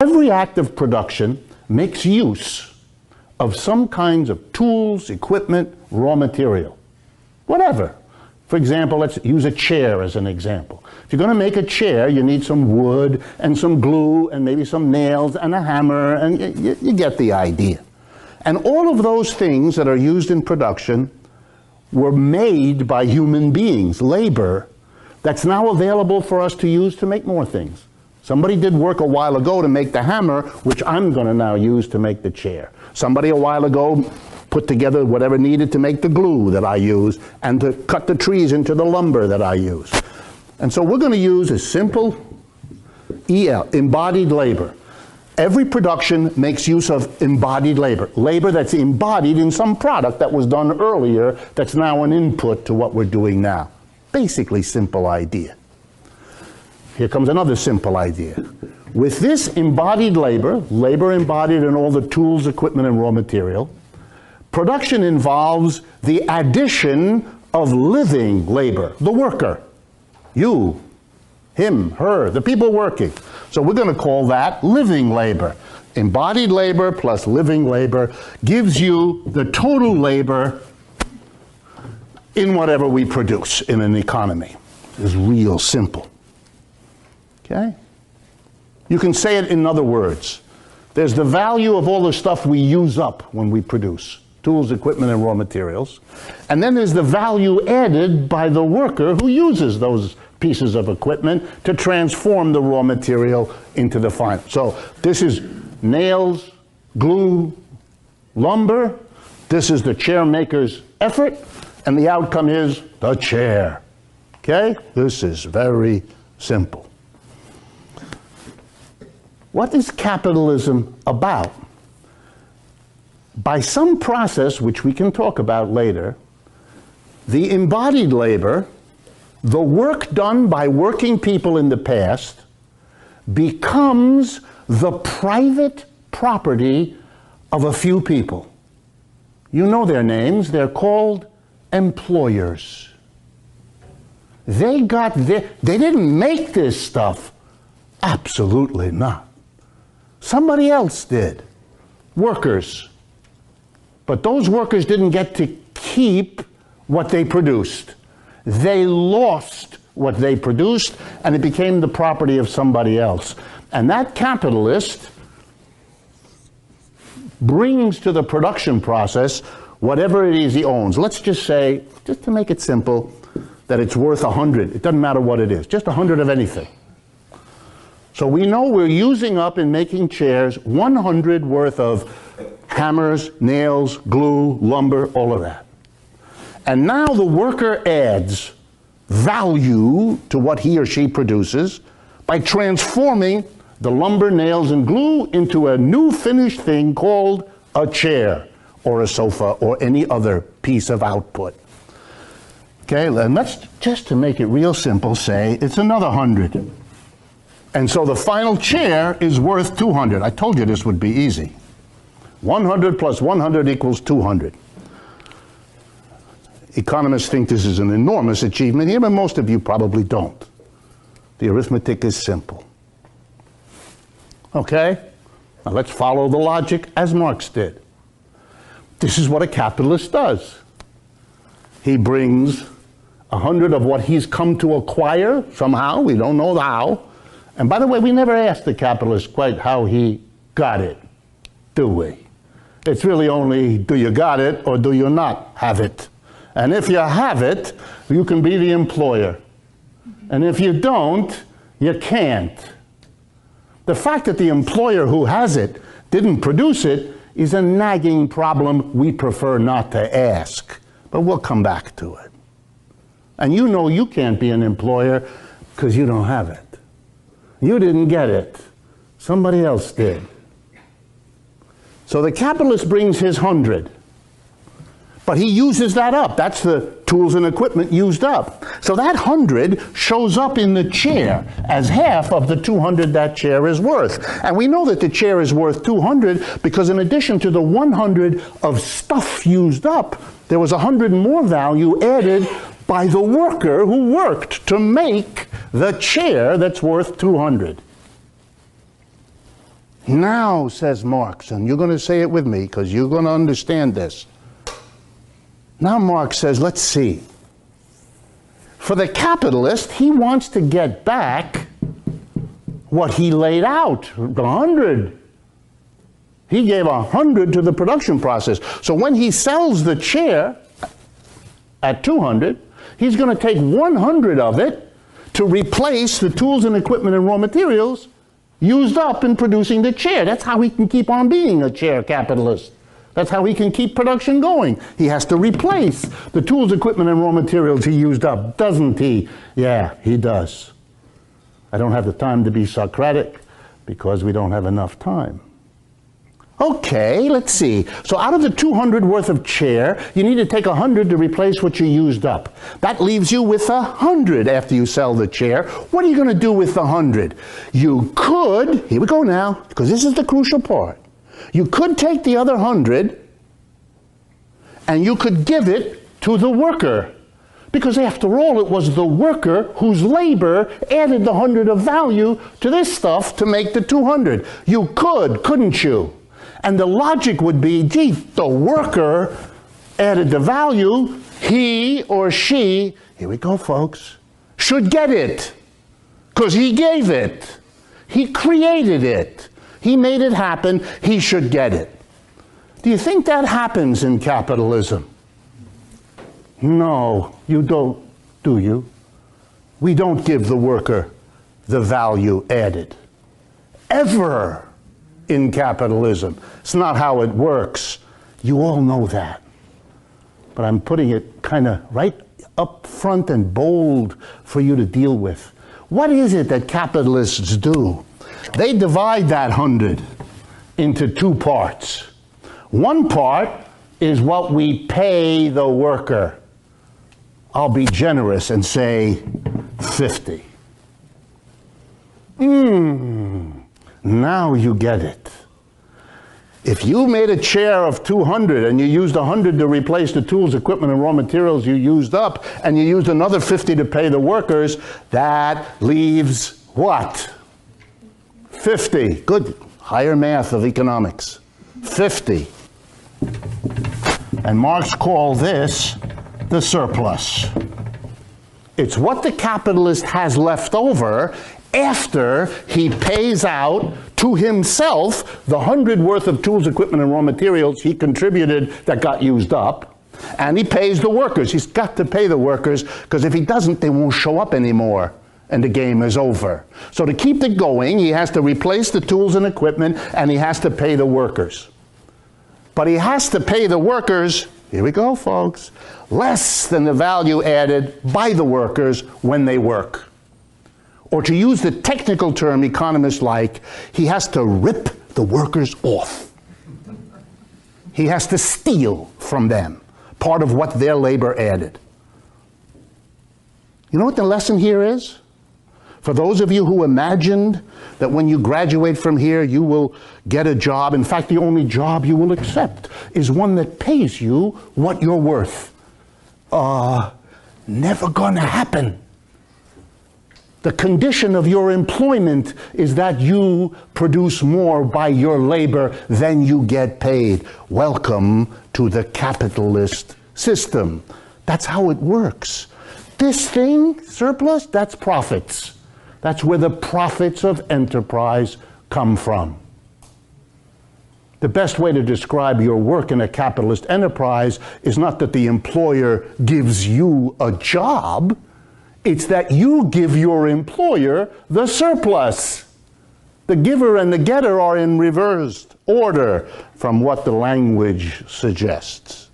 Every act of production makes use of some kinds of tools, equipment, raw material, whatever. For example, let's use a chair as an example. If you're going to make a chair, you need some wood and some glue and maybe some nails and a hammer, and you get the idea. And all of those things that are used in production were made by human beings, labor, that's now available for us to use to make more things. Somebody did work a while ago to make the hammer, which I'm going to now use to make the chair. Somebody a while ago put together whatever needed to make the glue that I use and to cut the trees into the lumber that I use. And so we're going to use a simple EL, embodied labor. Every production makes use of embodied labor, labor that's embodied in some product that was done earlier that's now an input to what we're doing now. Basically simple idea. Here comes another simple idea. With this embodied labor, labor embodied in all the tools, equipment, and raw material, production involves the addition of living labor, the worker, you, him, her, the people working. So we're going to call that living labor. Embodied labor plus living labor gives you the total labor in whatever we produce in an economy. It's real simple. Okay? You can say it in other words. There's the value of all the stuff we use up when we produce, tools, equipment, and raw materials. And then there's the value added by the worker who uses those pieces of equipment to transform the raw material into the final. So this is nails, glue, lumber. This is the chair maker's effort, and the outcome is the chair. Okay? This is very simple. What is capitalism about? By some process, which we can talk about later, the embodied labor, the work done by working people in the past, becomes the private property of a few people. You know their names. They're called employers. They didn't make this stuff. Absolutely not. Somebody else did. Workers. But those workers didn't get to keep what they produced. They lost what they produced, and it became the property of somebody else. And that capitalist brings to the production process whatever it is he owns. Let's just say, just to make it simple, that it's worth 100. It doesn't matter what it is, just 100 of anything. So we know we're using up in making chairs 100 worth of hammers, nails, glue, lumber, all of that. And now the worker adds value to what he or she produces by transforming the lumber, nails, and glue into a new finished thing called a chair or a sofa or any other piece of output. Okay, and let's, just to make it real simple, say it's another 100. And so the final chair is worth 200. I told you this would be easy. 100 plus 100 equals 200. Economists think this is an enormous achievement here, but most of you probably don't. The arithmetic is simple. Okay? Now let's follow the logic as Marx did. This is what a capitalist does. He brings 100 of what he's come to acquire somehow, we don't know how. And by the way, we never asked the capitalist quite how he got it, do we? It's really only, do you got it or do you not have it? And if you have it, you can be the employer. And if you don't, you can't. The fact that the employer who has it didn't produce it is a nagging problem we prefer not to ask. But we'll come back to it. And you know you can't be an employer because you don't have it. You didn't get it. Somebody else did. So the capitalist brings his 100. But he uses that up. That's the tools and equipment used up. So that 100 shows up in the chair as half of the 200 that chair is worth. And we know that the chair is worth 200 because in addition to the 100 of stuff used up, there was 100 more value added by the worker who worked to make the chair that's worth 200. Now, says Marx, and you're going to say it with me because you're going to understand this. Now Marx says, let's see. For the capitalist, he wants to get back what he laid out, 100. He gave 100 to the production process. So when he sells the chair at 200, he's going to take 100 of it to replace the tools and equipment and raw materials used up in producing the chair. That's how he can keep on being a chair capitalist. That's how he can keep production going. He has to replace the tools, equipment, and raw materials he used up, doesn't he? Yeah, he does. I don't have the time to be Socratic because we don't have enough time. Okay, let's see. So out of the 200 worth of chair, you need to take 100 to replace what you used up. That leaves you with 100 after you sell the chair. What are you going to do with the 100? You could, here we go now, because this is the crucial part. You could take the other 100 and you could give it to the worker. Because after all, it was the worker whose labor added the 100 of value to this stuff to make the 200. You could, couldn't you? And the logic would be, gee, the worker added the value, he or she, here we go folks, should get it. Because he gave it. He created it. He made it happen, he should get it. Do you think that happens in capitalism? No, you don't, do you? We don't give the worker the value added. Ever in capitalism. It's not how it works. You all know that. But I'm putting it kind of right up front and bold for you to deal with. What is it that capitalists do? They divide that 100 into two parts. One part is what we pay the worker. I'll be generous and say 50. Now you get it. If you made a chair of 200 and you used 100 to replace the tools, equipment, and raw materials you used up, and you used another 50 to pay the workers, that leaves what? 50. Good. Higher math of economics. 50. And Marx called this the surplus. It's what the capitalist has left over after he pays out to himself the 100 worth of tools, equipment, and raw materials he contributed that got used up, and he pays the workers. He's got to pay the workers, because if he doesn't, they won't show up anymore, and the game is over. So to keep it going, he has to replace the tools and equipment, and he has to pay the workers. But he has to pay the workers, here we go, folks, less than the value added by the workers when they work. Or to use the technical term economists like, he has to rip the workers off. He has to steal from them part of what their labor added. You know what the lesson here is? For those of you who imagined that when you graduate from here you will get a job, in fact the only job you will accept is one that pays you what you're worth. Never gonna happen. The condition of your employment is that you produce more by your labor than you get paid. Welcome to the capitalist system. That's how it works. This thing, surplus, that's profits. That's where the profits of enterprise come from. The best way to describe your work in a capitalist enterprise is not that the employer gives you a job, it's that you give your employer the surplus. The giver and the getter are in reversed order from what the language suggests.